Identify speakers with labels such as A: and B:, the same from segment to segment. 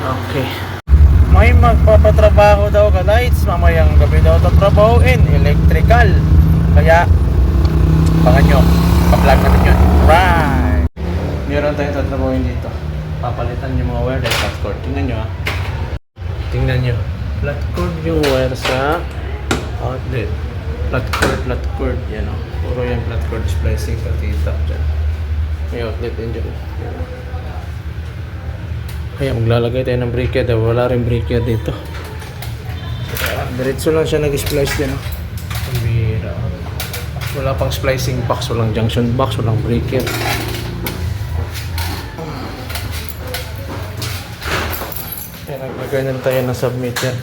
A: Okay. May magpapatrabaho daw ka lights, mamayang gabi daw tatrabahoin, electrical. Kaya abangan nyo, pa-vlog natin yun. Right! Meron tayong tatrabahoin dito. Papalitan yung mga wire dahil flat cord. Tingnan nyo ha. Tingnan nyo. Flat cord yung wire sa outlet. Flat cord. Yan o. Puro yung flat cord splicing katita dyan. May outlet din dyan. Yan o. Kaya maglalagay tayo ng breaker dahil wala rin breaker dito. Diretso lang siya nag-splice din. Pambira. Wala pang splicing box, walang junction box, walang breaker. Kaya naglagay na tayo ng submeter.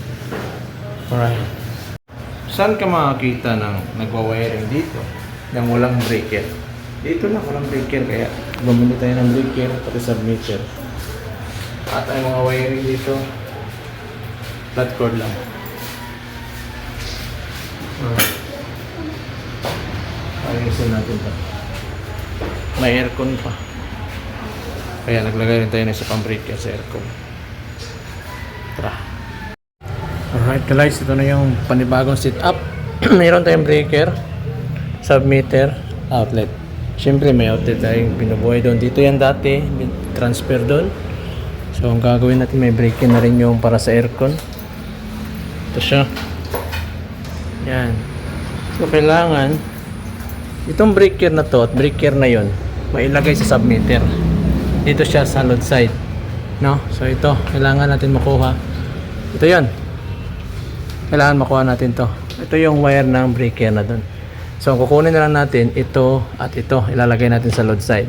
A: Alright. Saan ka makakita ng nagwa-wiring dito ng walang breaker? Dito lang walang breaker kaya bumili tayo ng breaker pati submeter. At ang mga wiring dito flat cord lang. Ayusin natin ito. May aircon pa. Kaya naglagay rin tayo ng isa pang breaker sa aircon. Tara. Alright guys, ito na yung panibagong setup. Mayroon tayong breaker, submeter, outlet. Siyempre may outlet tayong binubuhay doon. Dito yan dati, transfer doon. So ang gagawin natin, may breaker na rin yung para sa aircon. Ito siya. Yan. So kailangan itong breaker na to at breaker na yon mailagay sa submeter. Dito siya sa load side. No? So ito, kailangan natin makuha. Ito yon. Kailangan makuha natin to. Ito yung wire ng breaker na doon. So kukunin na lang natin ito at ito. Ilalagay natin sa load side.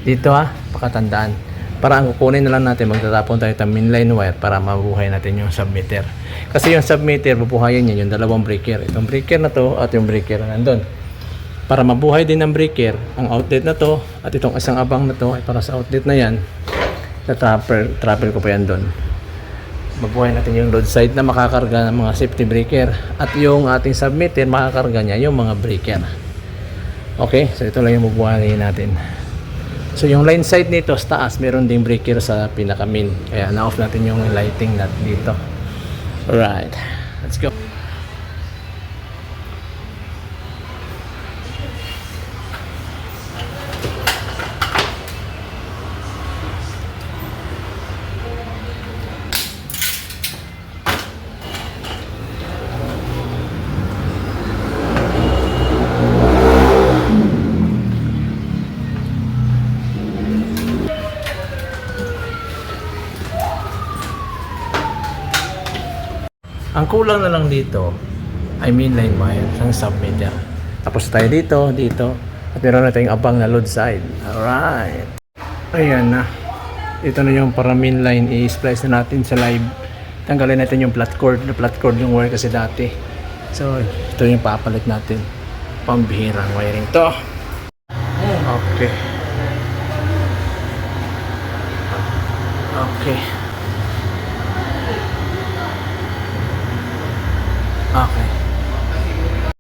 A: Dito ha, pakatandaan. Para ang kukunin na lang natin, magtatapon tayo ng mainline wire para mabuhay natin yung submeter. Kasi yung submeter, bubuhayin niya yung dalawang breaker. Itong breaker na to at yung breaker na nandun. Para mabuhay din ng breaker, ang outlet na to at itong isang abang na to ay para sa outlet na yan. Na trapper ko pa yan doon. Mabuhay natin yung load side na makakarga ng mga safety breaker. At yung ating submeter, makakarga niya yung mga breaker. Okay, so ito lang yung mabuhayin natin. So yung line side nito sa taas, meron ding breaker sa pinaka main. Kaya na-off natin yung lighting nut dito. Alright, let's go. Ang kulang na lang dito ay mainline wire ng submeter. Tapos tayo dito, at meron na tayong abang na load side. Alright. Ayan na. Ito na yung para mainline. I-splice na natin sa live. Tanggalin natin yung flat cord. Flat cord yung wire kasi dati. So, ito yung papalit natin. Pambihirang wiring to. Okay.